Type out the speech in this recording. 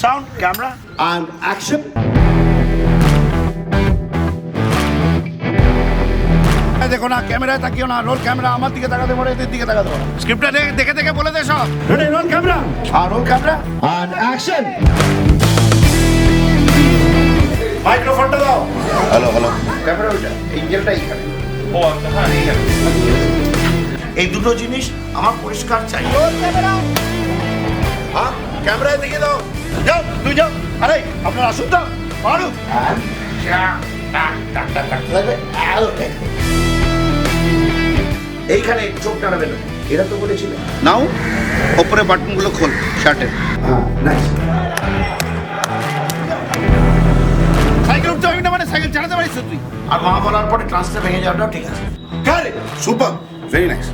Sound camera and action. দেখো না, ক্যামেরায় তাকিও না। রোল ক্যামেরা, আমার দিকে তাকাতে পারে, এদের দিকে তাকাতে পারে। স্ক্রিপ্টটা দেখে দেখে বলে দে সব। Ready, roll camera. আর রোল ক্যামেরা And action. মাইক্রোফোনটা দাও। Hello, hello. ক্যামেরা ওইটা, এঞ্জেলটা এইখানে। ও আচ্ছা, হ্যাঁ এইখানে। এই দুটো জিনিস আমার পরিষ্কার চাই। হ্যাঁ, ক্যামেরায় দেখে দাও। যাও, তুই যাও। আরে আপনার আসুন তো, মারু। এইখানে চোখ টানাবে না, এরা তো বলেছিলেন। নাও ওপরে বাটনগুলো খোল শার্টের। Ah, nice. সাইকেল উঠতে পারবি না মানে সাইকেল চালাতে পারিস তো তুই। আর মা বলার পরে ট্রান্সটা ভেঙে যাওয়াটাও ঠিক আছে। Got it. Super. Very nice.